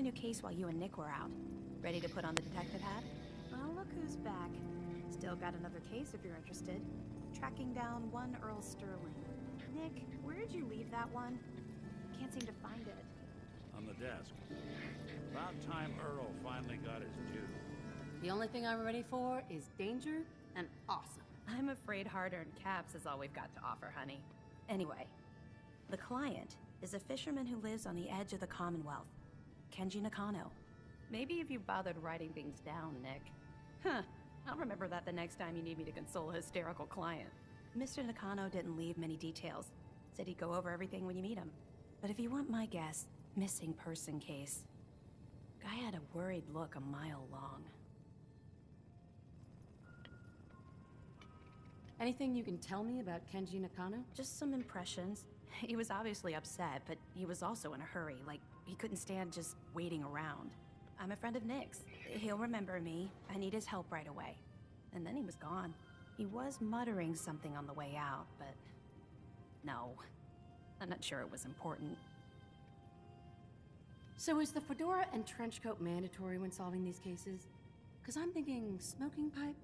new case while you and Nick were out. Ready to put on the detective hat? Well, look who's back. Still got another case if you're interested. Tracking down one Earl Sterling. Nick, where did you leave that one? Can't seem to find it. On the desk. About time Earl finally got his due. The only thing I'm ready for is danger and awesome. I'm afraid hard-earned caps is all we've got to offer, honey. Anyway, the client is a fisherman who lives on the edge of the Commonwealth, Kenji Nakano. Maybe if you bothered writing things down, Nick. Huh, I'll remember that the next time you need me to console a hysterical client. Mr. Nakano didn't leave many details. Said he'd go over everything when you meet him. But if you want my guess, missing person case. Guy had a worried look a mile long. Anything you can tell me about Kenji Nakano? Just some impressions. He was obviously upset, but he was also in a hurry. Like, he couldn't stand just waiting around. I'm a friend of Nick's. He'll remember me. I need his help right away. And then he was gone. He was muttering something on the way out, but... no. I'm not sure it was important. So is the fedora and trench coat mandatory when solving these cases? Because I'm thinking smoking pipe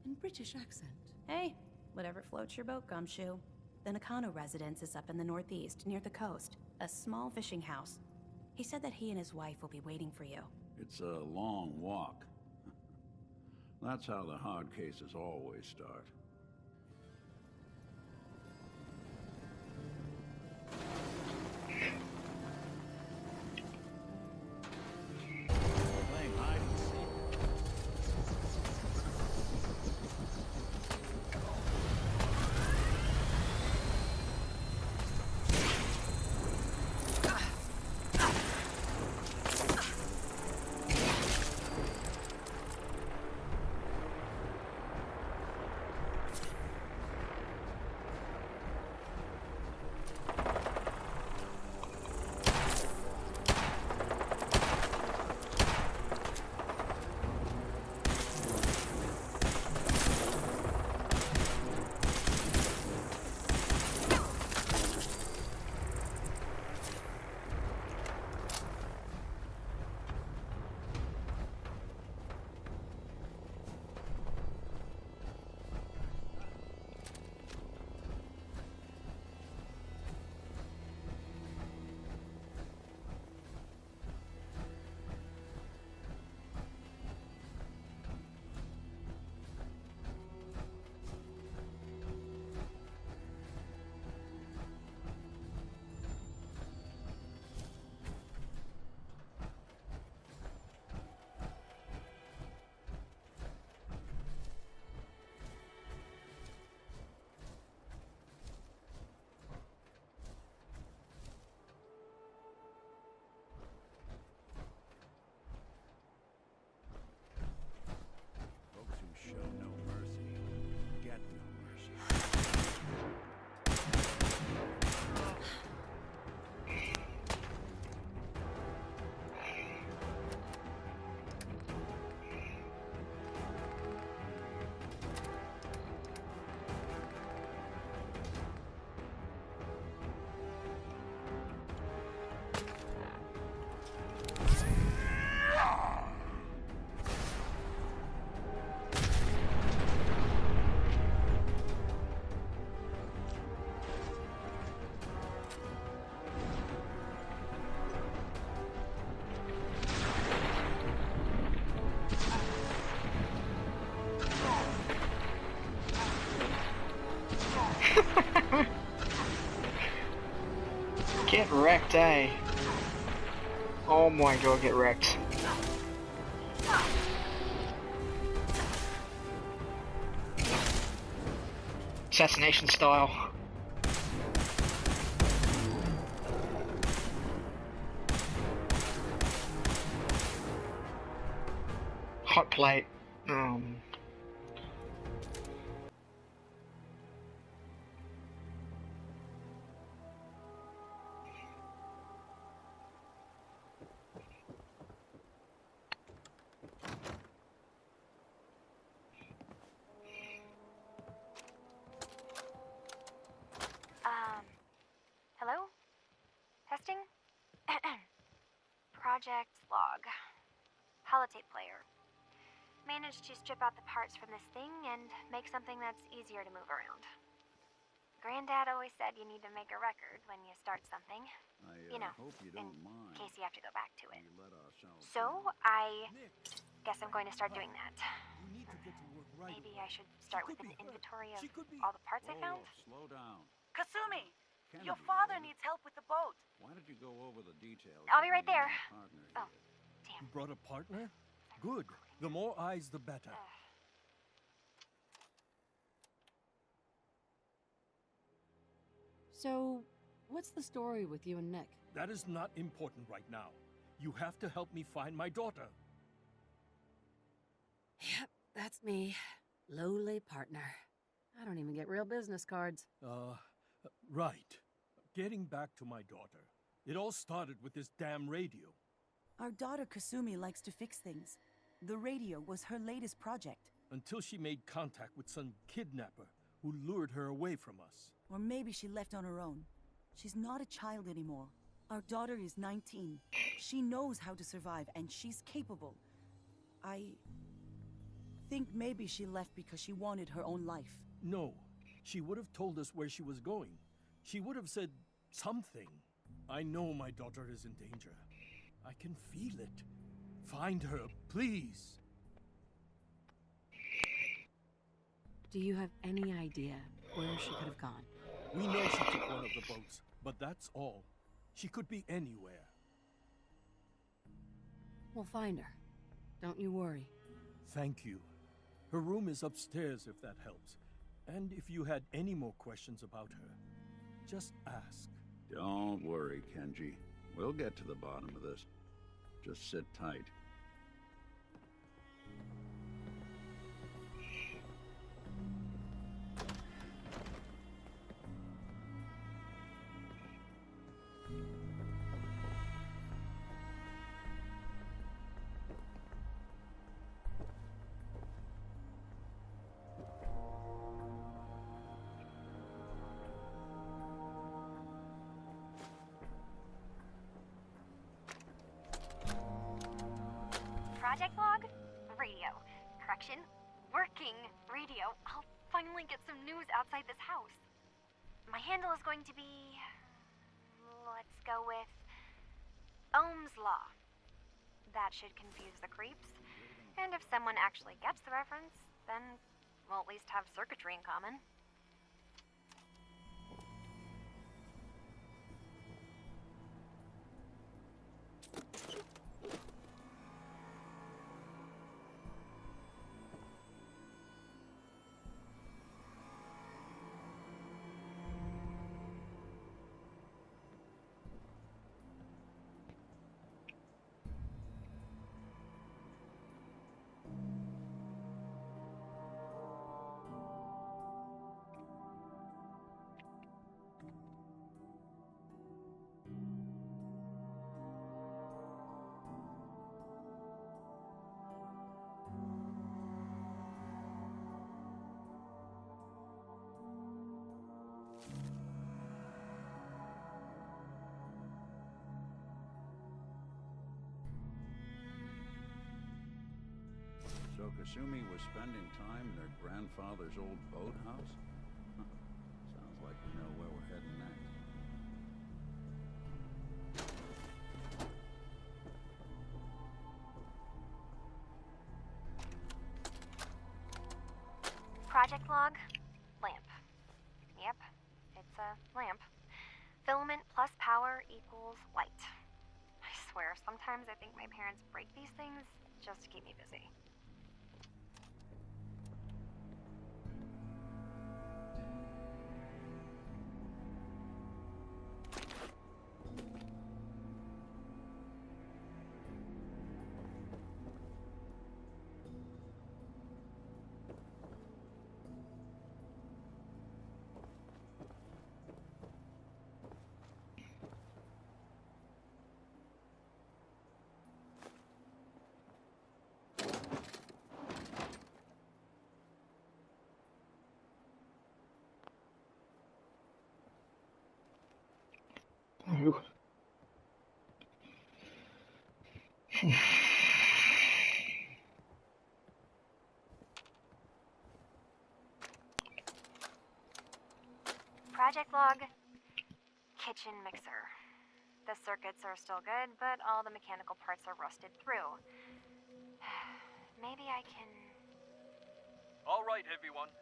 and British accent. Hey, whatever floats your boat, Gumshoe. The Nakano residence is up in the northeast, near the coast. A small fishing house. He said that he and his wife will be waiting for you. It's a long walk. That's how the hard cases always start. Playing hide and seek. Folks who show no mercy get no mercy. Get wrecked, eh? Oh my god, get wrecked. Assassination style. Hot plate. Hello? Testing? Project log. Holotape player. Managed to strip out the parts from this thing and make something that's easier to move around. Granddad always said you need to make a record when you start something. I hope you don't mind. In case you have to go back to it. We let ourselves So, in. I Nick, guess I'm going to start doing that. you need to get to work right Maybe away. I should start She with could an be hurt. inventory of She could be... all the parts I found. Whoa, slow down. Kasumi, Kennedy, your father baby. needs help with the boat. Why don't you go over the details? I'll with be right me and there. my partner Oh. here? Damn. You brought a partner? Good. The more eyes, the better. So, what's the story with you and Nick? That is not important right now. You have to help me find my daughter. Yep, that's me. Lowly partner. I don't even get real business cards. Right. Getting back to my daughter. It all started with this damn radio. Our daughter Kasumi likes to fix things. The radio was her latest project. Until she made contact with some kidnapper who lured her away from us. Or maybe she left on her own. She's not a child anymore. Our daughter is 19. She knows how to survive, and she's capable. I think maybe she left because she wanted her own life. No. She would have told us where she was going. She would have said something. I know my daughter is in danger. I can feel it. Find her, please. Do you have any idea where she could have gone? We know she took one of the boats, but that's all. She could be anywhere. We'll find her. Don't you worry. Thank you. Her room is upstairs if that helps. And if you had any more questions about her, just ask. Don't worry, Kenji. We'll get to the bottom of this. Just sit tight. Project log? Radio. Correction. Working radio. I'll finally get some news outside this house. My handle is going to be... let's go with... Ohm's Law. That should confuse the creeps. And if someone actually gets the reference, then we'll at least have circuitry in common. So Kasumi was spending time in her grandfather's old boathouse? Huh. Sounds like we know where we're heading next. Project log? Lamp. Yep, it's a lamp. Filament plus power equals light. I swear, sometimes I think my parents break these things just to keep me busy. Project log. Kitchen mixer. The circuits are still good, but all the mechanical parts are rusted through. Maybe I can... All right, everyone.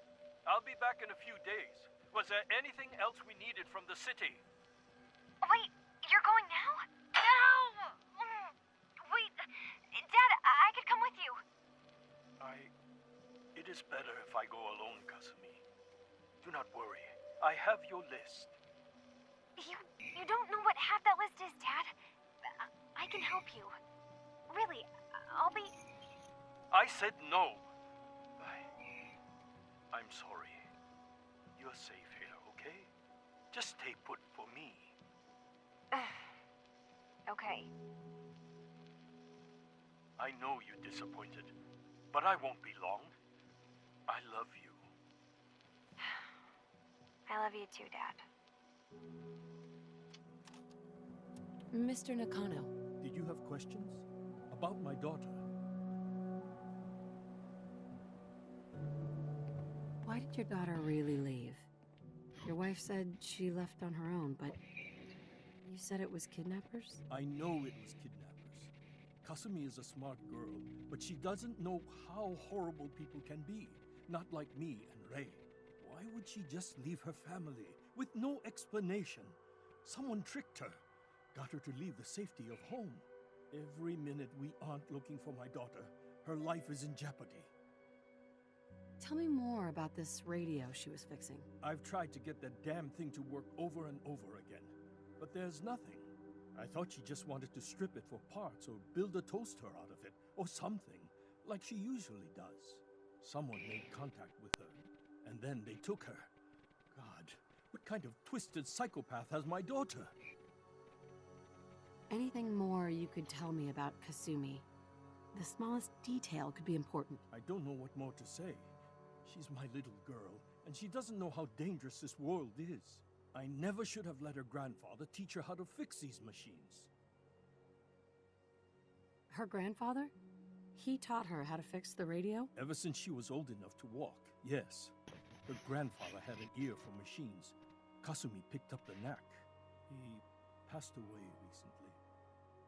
I'll be back in a few days. Was there anything else we needed from the city? Wait, you're going now? No! Wait, Dad, I could come with you. It is better if I go alone, Kasumi. Do not worry. I have your list. You don't know what half that list is, Dad. I can help you. Really, I'll be... I said no. I'm sorry. You're safe here, okay? Just stay put for me. Okay. I know you're disappointed, but I won't be long. I love you. I love you too, Dad. Mr. Nakano, Did you have questions? About my daughter? why did your daughter really leave? Your wife said she left on her own, but you said it was kidnappers? I know it was kidnappers. Kasumi is a smart girl, but she doesn't know how horrible people can be. Not like me and Ray. Why would she just leave her family with no explanation? Someone tricked her. Got her to leave the safety of home. Every minute we aren't looking for my daughter, her life is in jeopardy. Tell me more about this radio she was fixing. I've tried to get that damn thing to work over and over again, but there's nothing. I thought she just wanted to strip it for parts or build a toaster out of it, or something, like she usually does. Someone made contact with her, and then they took her. God, what kind of twisted psychopath has my daughter? Anything more you could tell me about Kasumi? The smallest detail could be important. I don't know what more to say. She's my little girl, and she doesn't know how dangerous this world is. I never should have let her grandfather teach her how to fix these machines. Her grandfather? He taught her how to fix the radio? Ever since she was old enough to walk, yes. Her grandfather had an ear for machines. Kasumi picked up the knack. He passed away recently.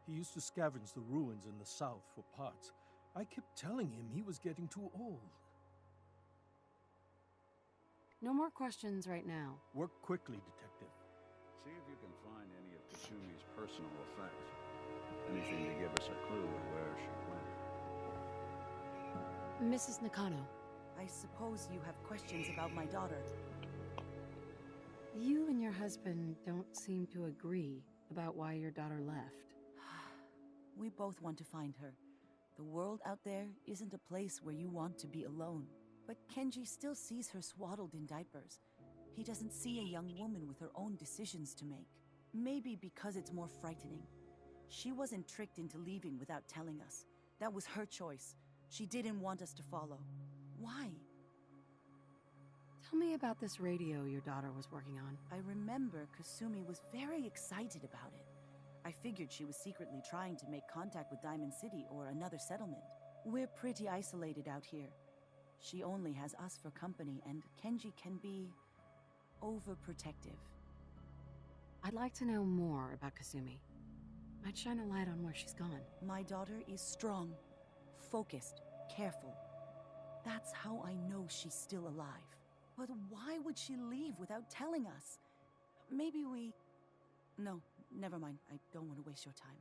He used to scavenge the ruins in the south for parts. I kept telling him he was getting too old. No more questions right now. Work quickly, Detective. See if you can find any of Kasumi's personal effects. Anything to give us a clue of where she went. Mrs. Nakano, I suppose you have questions about my daughter. you and your husband don't seem to agree about why your daughter left. We both want to find her. The world out there isn't a place where you want to be alone. But Kenji still sees her swaddled in diapers. He doesn't see a young woman with her own decisions to make. Maybe because it's more frightening. She wasn't tricked into leaving without telling us. That was her choice. She didn't want us to follow. Why? Tell me about this radio your daughter was working on. I remember Kasumi was very excited about it. I figured she was secretly trying to make contact with Diamond City or another settlement. We're pretty isolated out here. She only has us for company, and Kenji can be overprotective. I'd like to know more about Kasumi. Might shine a light on where she's gone. My daughter is strong, focused, careful. That's how I know she's still alive. But why would she leave without telling us? Maybe we... No, never mind. I don't want to waste your time.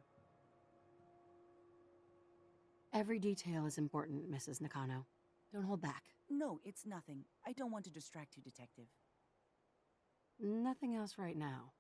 Every detail is important, Mrs. Nakano. Don't hold back. No, it's nothing. I don't want to distract you, Detective. Nothing else right now.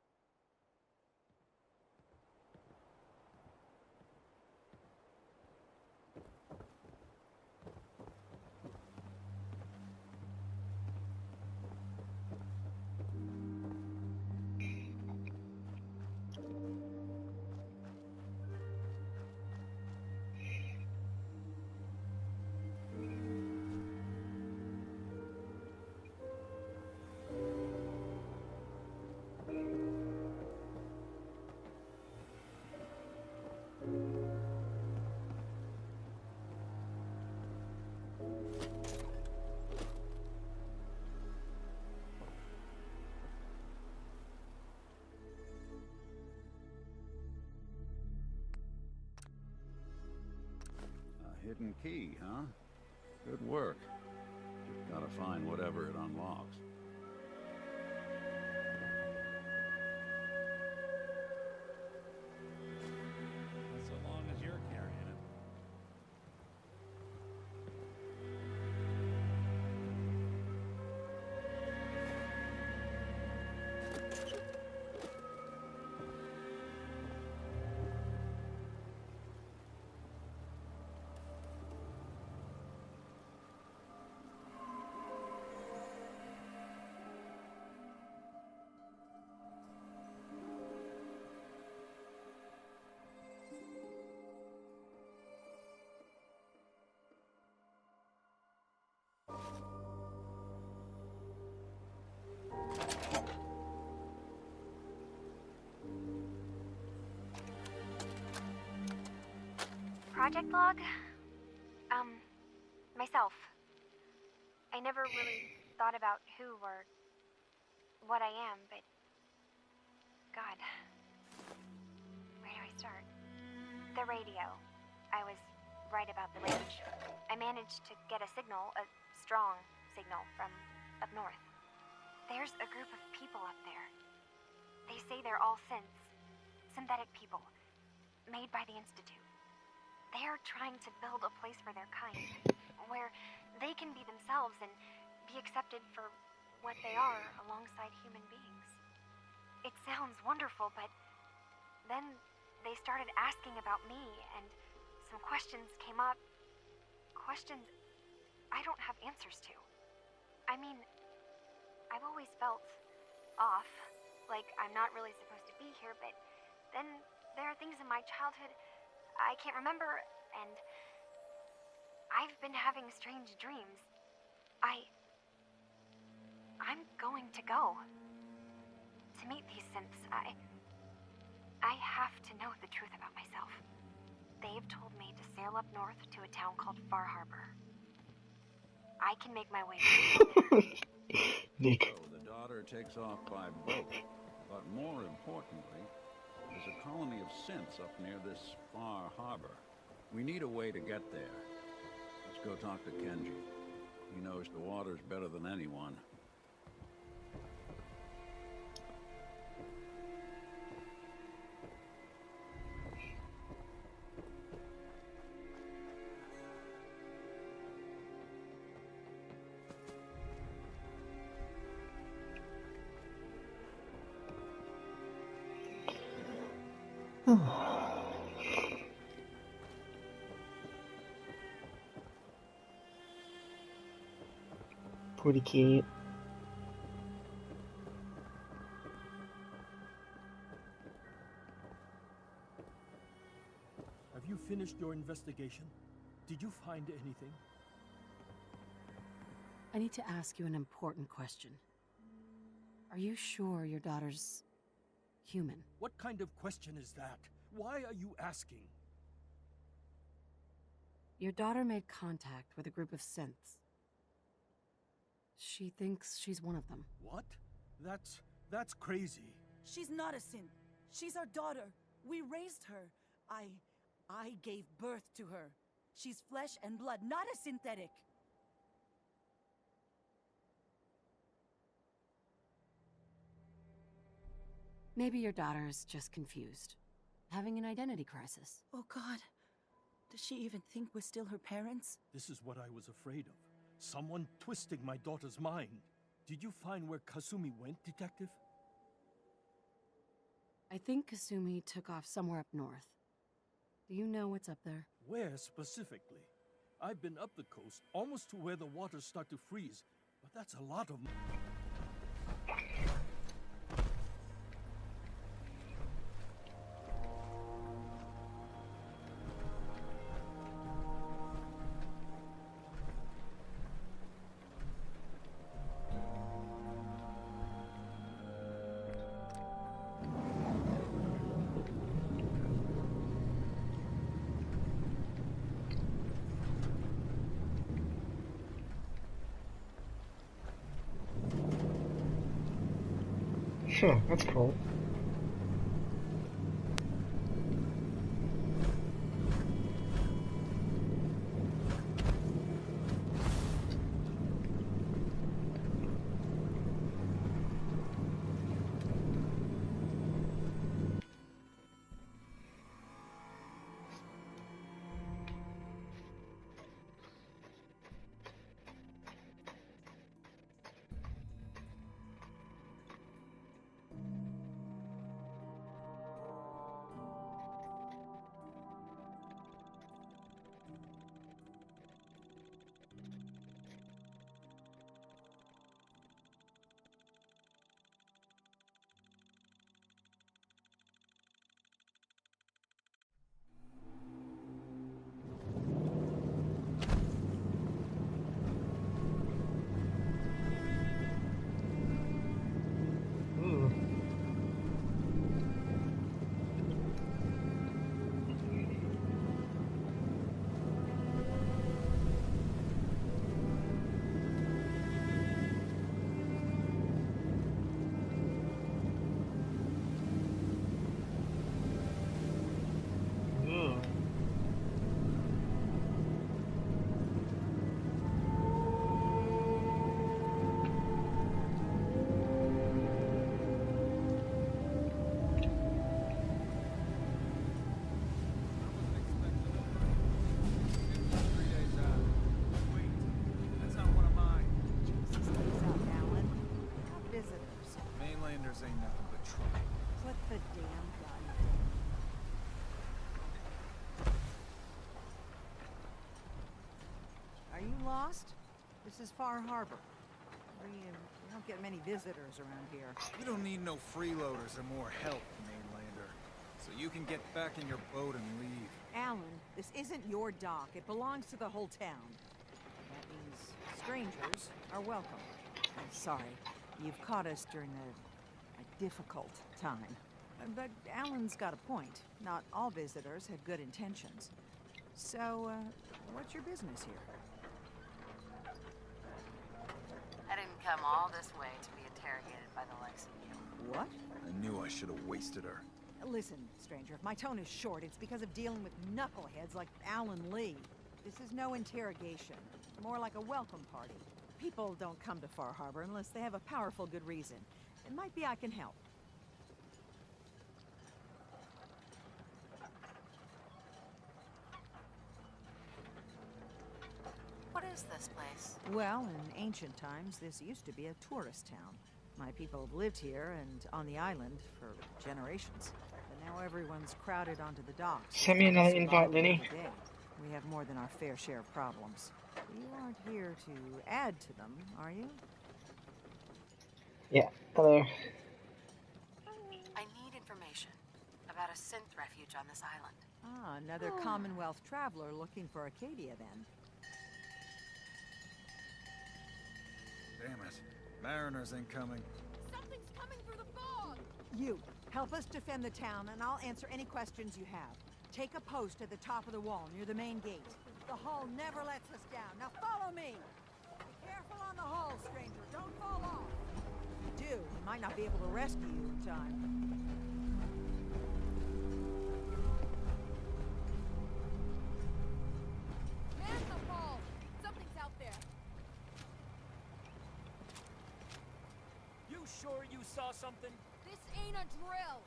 hidden key, huh? Good work. Gotta find whatever it unlocks. So long as you're carrying it. Project log? Myself. I never really thought about who or what I am, but... God. Where do I start? The radio. I was right about the range. I managed to get a signal, a strong signal, from up north. There's a group of people up there. They say they're all synthetic people, made by the Institute. They're trying to build a place for their kind, where they can be themselves and be accepted for what they are alongside human beings. It sounds wonderful, but then they started asking about me, and some questions came up. Questions I don't have answers to. I mean, I've always felt off, like I'm not really supposed to be here, but then there are things in my childhood I can't remember, and I've been having strange dreams. I'm going to go to meet these synths. I have to know the truth about myself. They've told me to sail up north to a town called Far Harbor. I can make my way there. Nick. So the daughter takes off by boat, but more importantly, there's a colony of synths up near this Far Harbor. We need a way to get there. Let's go talk to Kenji. He knows the waters better than anyone. Pretty cute. Have you finished your investigation? Did you find anything? I need to ask you an important question. Are you sure your daughter's human? What kind of question is that? Why are you asking? Your daughter made contact with a group of synths. She thinks she's one of them. What? That's crazy. She's not a synth. She's our daughter. We raised her. I gave birth to her. She's flesh and blood, not a synthetic. Maybe your daughter is just confused, having an identity crisis. Oh God. Does she even think we're still her parents? This is what I was afraid of. Someone twisting my daughter's mind. Did you find where Kasumi went, Detective? I think Kasumi took off somewhere up north. Do you know what's up there? Where specifically? I've been up the coast, almost to where the waters start to freeze, but that's a lot of... Sure, that's cool. you lost? This is Far Harbor. We don't get many visitors around here. You don't need no freeloaders or more help, mainlander. So you can get back in your boat and leave. Alan, this isn't your dock. It belongs to the whole town. That means strangers are welcome. I'm sorry. You've caught us during a difficult time. But Alan's got a point. Not all visitors have good intentions. So, what's your business here? I didn't come all this way to be interrogated by the likes of you. What? I knew I should have wasted her. Listen, stranger, if my tone is short, it's because of dealing with knuckleheads like Alan Lee. This is no interrogation. More like a welcome party. People don't come to Far Harbor unless they have a powerful good reason. It might be I can help. What is this place? Well, in ancient times, this used to be a tourist town. My people have lived here and on the island for generations. But now everyone's crowded onto the docks. Send me another invite, Lenny. We have more than our fair share of problems. You aren't here to add to them, are you? Yeah, hello. I need information about a synth refuge on this island. Ah, another Commonwealth traveler looking for Acadia, then. Damn it. Mariners incoming. Something's coming through the fog! You, help us defend the town, and I'll answer any questions you have. Take a post at the top of the wall near the main gate. The hull never lets us down. Now follow me! Be careful on the hull, stranger. Don't fall off. If you do, we might not be able to rescue you in time. Man the hull! Something's out there. You sure you saw something? This ain't a drill!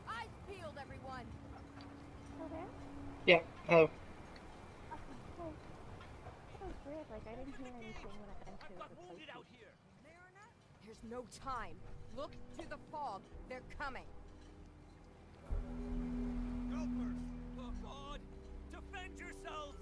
Eyes peeled, everyone! Still there? Yeah, hello. Okay, cool. That was weird, like I didn't hear anything when I entered the place. Out here. There's no time. Look to the fog. They're coming. Helpers! For God! Defend yourselves!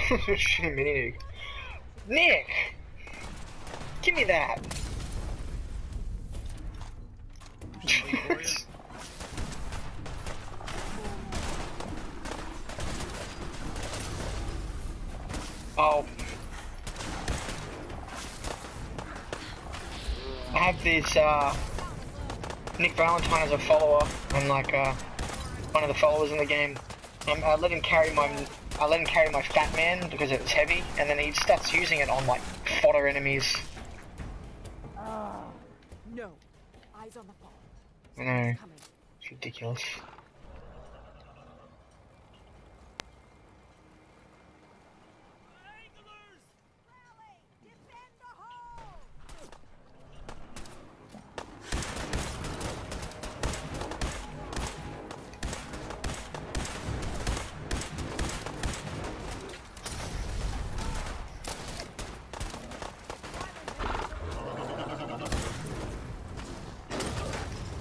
Shitty mini nuke. Nick! Give me that! Oh. I have this, Nick Valentine as a follower. I'm like, one of the followers in the game. I let him carry my fat man because it was heavy, and then he starts using it on like fodder enemies. No. Eyes on the fog. I know. It's ridiculous.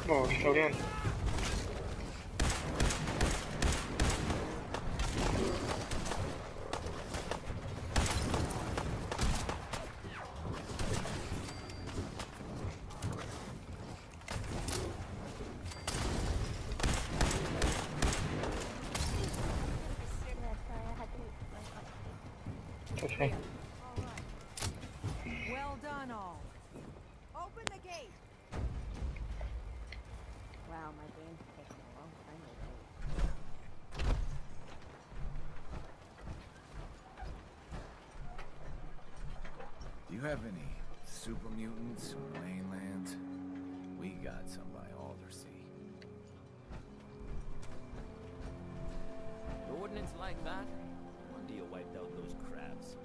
Oh, he fell down. Okay. Well done, all. Open the gate. Wow, my game's taking a long time to load. Do you have any super mutants or mainland? We got some by Aldersea. Ordnance like that? Wonder you wiped out those crabs.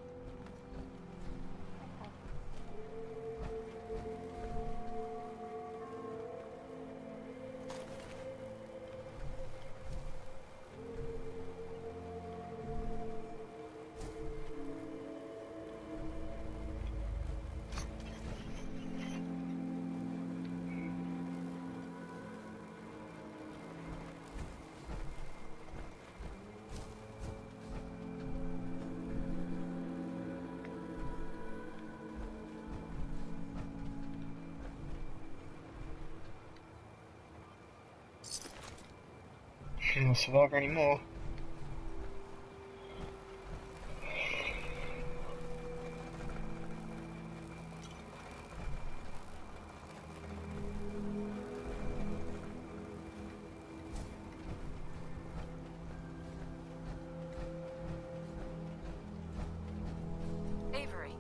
I'm not a survivor anymore. Avery.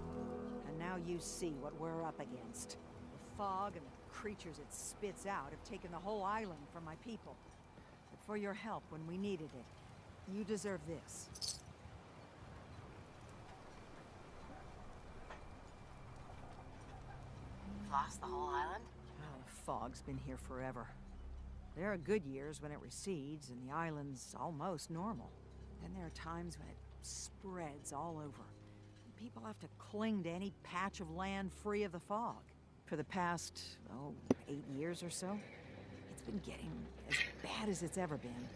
And now you see what we're up against. The fog and the creatures it spits out have taken the whole island from my people. But for your help when we needed it, you deserve this. Lost the whole island? Oh, the fog's been here forever. There are good years when it recedes and the island's almost normal. Then there are times when it spreads all over. And people have to cling to any patch of land free of the fog. For the past, 8 years or so, it's been getting as bad as it's ever been.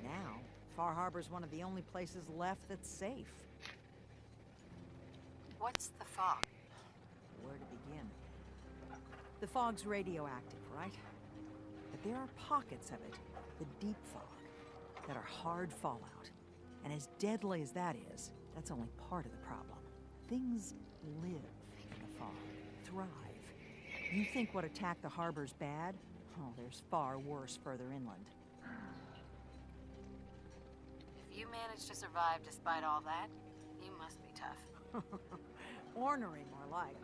Now, Far Harbor's one of the only places left that's safe. What's the fog? Where to begin? The fog's radioactive, right? But there are pockets of it, the deep fog, that are hard fallout. And as deadly as that is, that's only part of the problem. Things live in the fog, thrive. You think what attacked the harbor's bad? Oh, there's far worse further inland. If you managed to survive despite all that, you must be tough. Ornery, more like.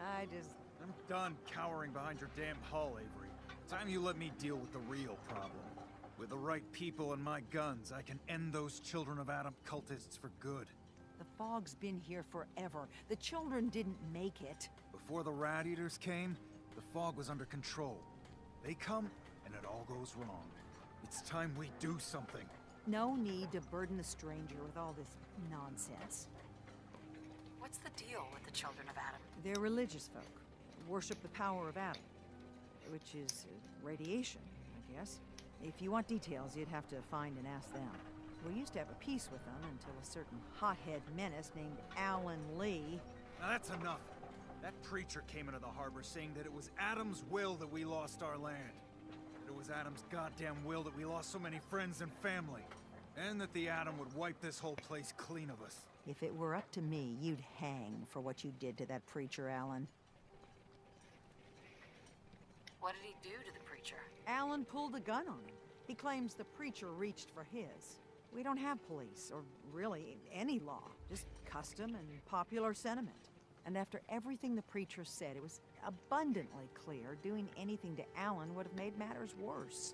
I'm done cowering behind your damn hull, Avery. Time you let me deal with the real problem. With the right people and my guns, I can end those Children of Adam cultists for good. The fog's been here forever. The children didn't make it. Before the Rat Eaters came, the fog was under control. They come, and it all goes wrong. It's time we do something. No need to burden the stranger with all this nonsense. What's the deal with the Children of Adam? They're religious folk. Worship the power of Adam. Which is radiation, I guess. If you want details, you'd have to find and ask them. We used to have a peace with them until a certain hothead menace named Alan Lee... Now that's enough. That preacher came into the harbor saying that it was Adam's will that we lost our land. That it was Adam's goddamn will that we lost so many friends and family. And that the Atom would wipe this whole place clean of us. If it were up to me, you'd hang for what you did to that preacher, Alan. What did he do to the preacher? Alan pulled a gun on him. He claims the preacher reached for his. We don't have police, or really any law. Just custom and popular sentiment. And after everything the preacher said, it was abundantly clear doing anything to Alan would have made matters worse.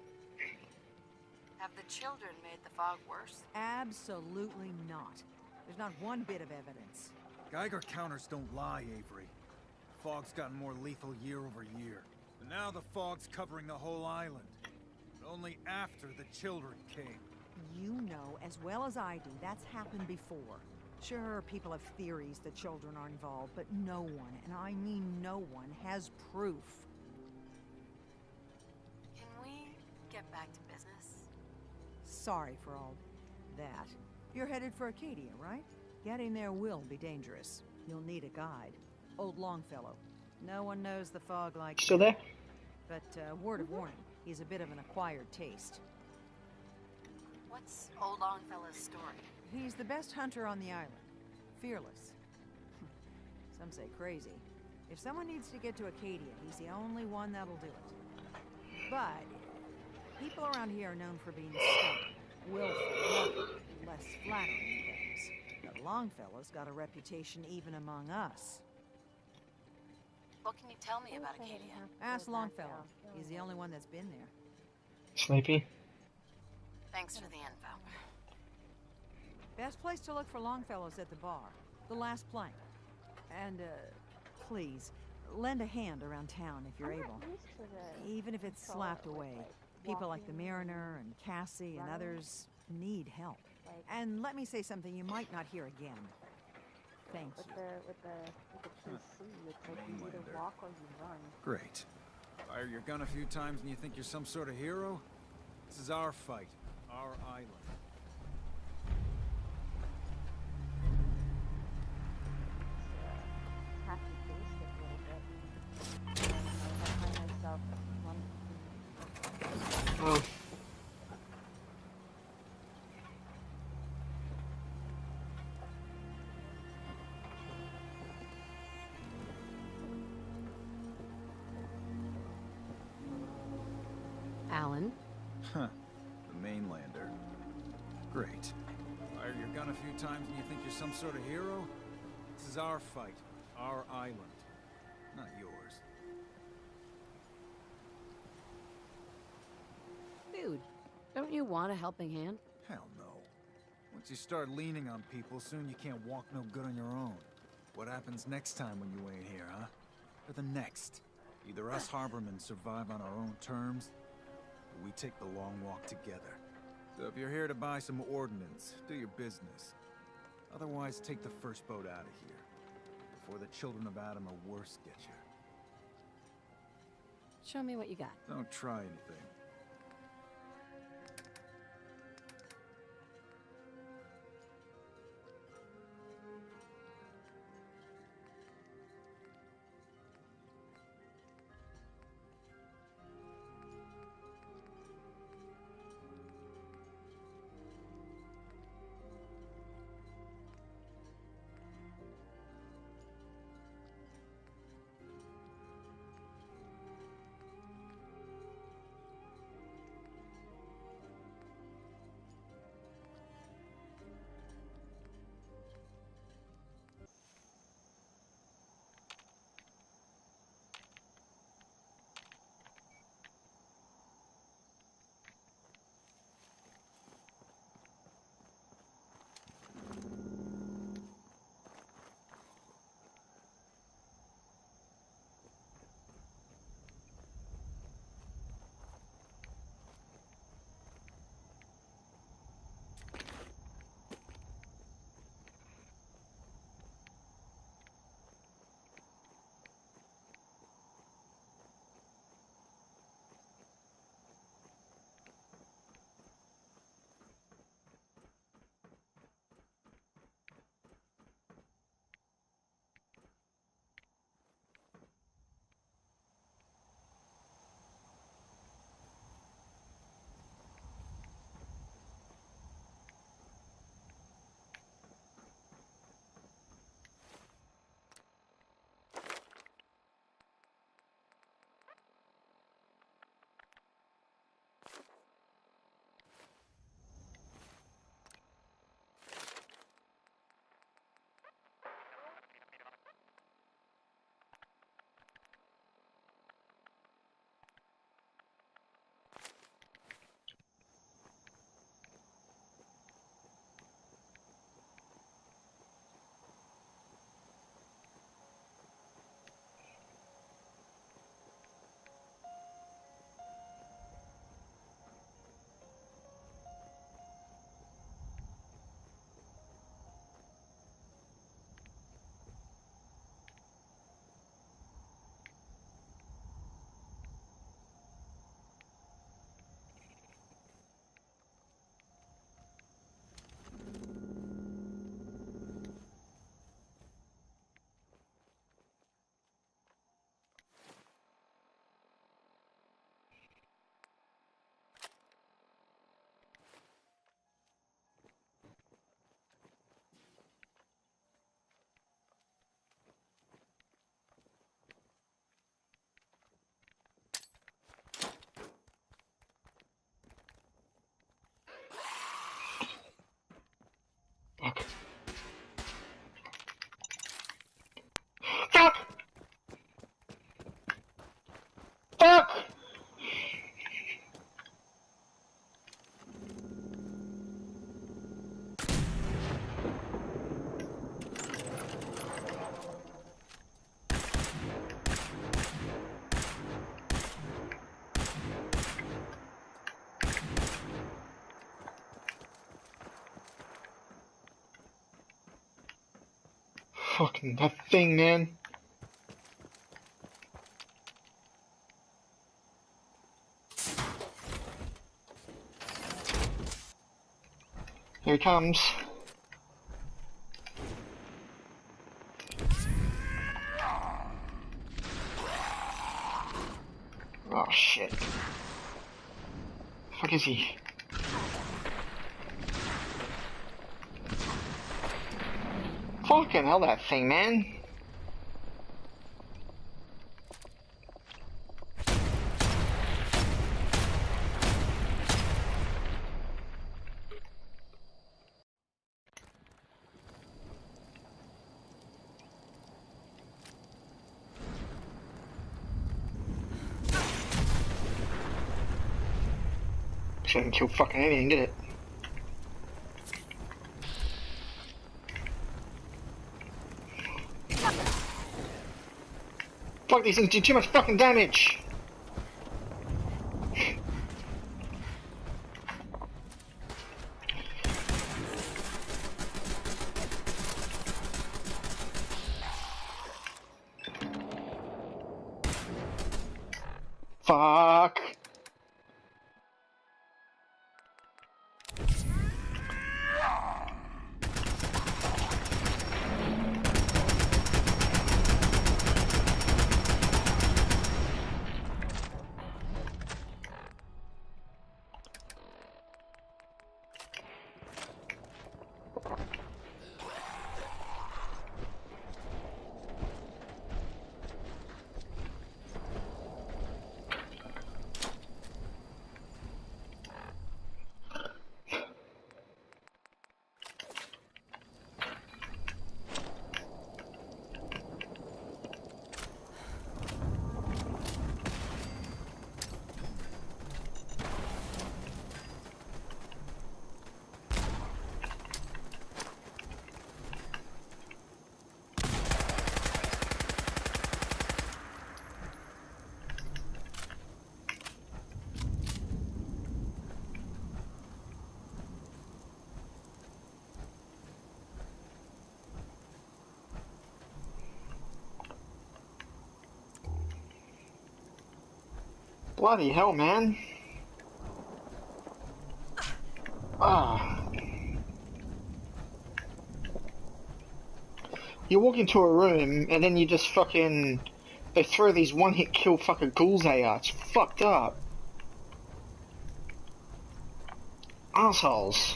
Have the children made the fog worse? Absolutely not. There's not one bit of evidence. Geiger counters don't lie, Avery. The fog's gotten more lethal year over year. And now the fog's covering the whole island. But only after the children came. You know as well as I do that's happened before. Sure, people have theories that children are involved, but no one, and I mean no one, has proof. Can we get back to business? Sorry for all that. You're headed for Acadia, right? Getting there will be dangerous. You'll need a guide. Old Longfellow. No one knows the fog like... Still there? But, word of warning, he's a bit of an acquired taste. What's Old Longfellow's story? He's the best hunter on the island. Fearless. Some say crazy. If someone needs to get to Acadia, he's the only one that'll do it. But people around here are known for being stubborn, willful, less flattering things. But Longfellow's got a reputation even among us. What can you tell me about Acadia? Ask Longfellow. He's the only one that's been there. Sleepy? Thanks for the info. Best place to look for Longfellow's at the bar. The last plank. And, please, lend a hand around town if you're able. Even if it's slapped away. People like the Mariner and Cassie and others need help. And let me say something you might not hear again. Thank you. With the PC, it's like you either walk or you run. Great. Fire your gun a few times and you think you're some sort of hero? This is our fight. Our island. Happy face a little bit. I find myself Oh. Alan. Huh. The mainlander. Great. Fired your gun a few times and you think you're some sort of hero? This is our fight. Our island. Not yours. Dude, don't you want a helping hand? Hell no. Once you start leaning on people, soon you can't walk no good on your own. What happens next time when you ain't here, huh? Or the next? Either us harbormen survive on our own terms, or we take the long walk together. So if you're here to buy some ordnance, do your business. Otherwise, take the first boat out of here, before the children of Adam or worse get you. Show me what you got. Don't try anything. Fuck. Fuck! Fuck! Fucking that thing, man. Here he comes. Oh shit. The fuck is he? Fucking hell, that thing, man. actually didn't kill fucking anything, did it? Fuck, these things do too much fucking damage! Fuck! Bloody hell, man. Ah. You walk into a room and then you just fucking... They throw these one-hit kill fucking ghouls at you. It's fucked up. Assholes.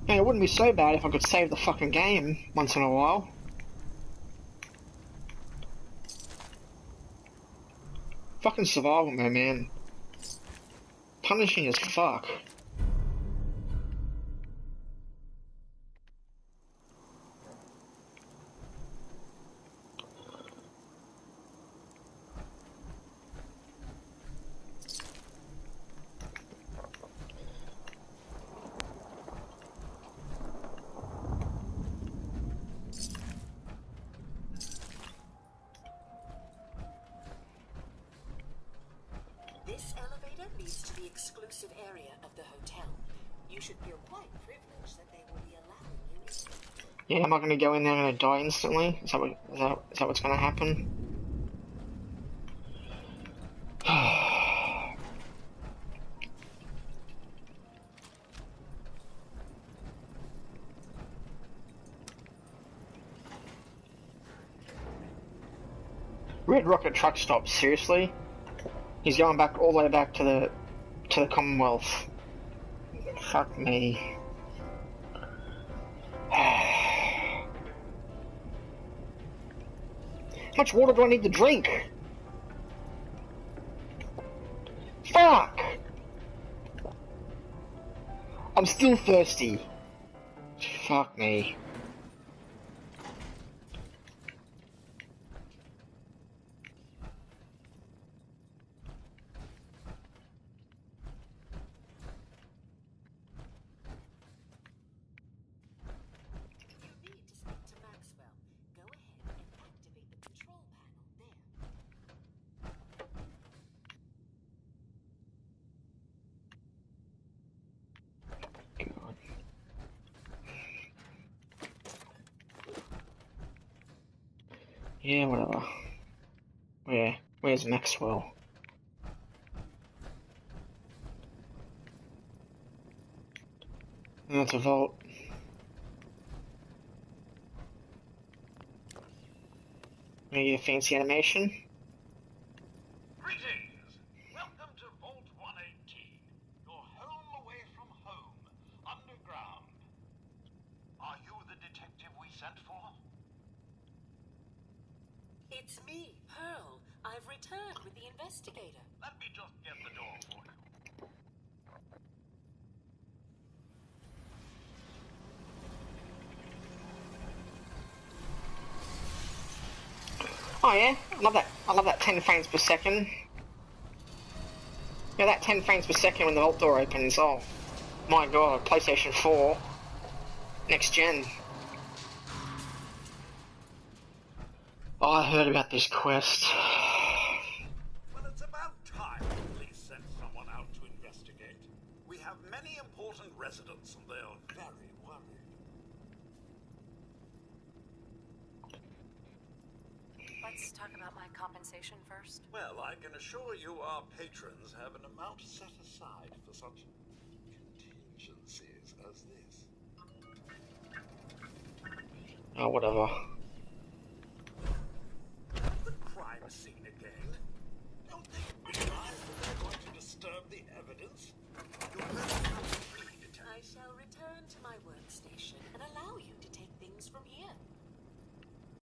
Yeah, it wouldn't be so bad if I could save the fucking game once in a while. Fucking survival mode, man. Punishing as fuck. This elevator leads to the exclusive area of the hotel. You should feel quite privileged that they will be allowing you in. Yeah, am I gonna go in there and I'm gonna die instantly? Is that what's gonna happen? Red Rocket truck stop, seriously? He's going back all the way back to the Commonwealth. Fuck me. How much water do I need to drink? Fuck! I'm still thirsty. Fuck me. Yeah, whatever. Where's Maxwell? That's a vault. Maybe a fancy animation? Greetings! Welcome to Vault 118. Your home away from home, underground. Are you the detective we sent for? It's me, Pearl. I've returned with the investigator. Let me just get the door for you. Oh yeah, I love that 10 frames per second. Yeah, that 10 frames per second when the vault door opens. Oh, my god, PlayStation 4. Next gen. Oh, I heard about this quest. Well, it's about time the police sent someone out to investigate. We have many important residents and they're very worried. Let's talk about my compensation first. Well, I can assure you our patrons have an amount set aside for such contingencies as this. Oh, whatever.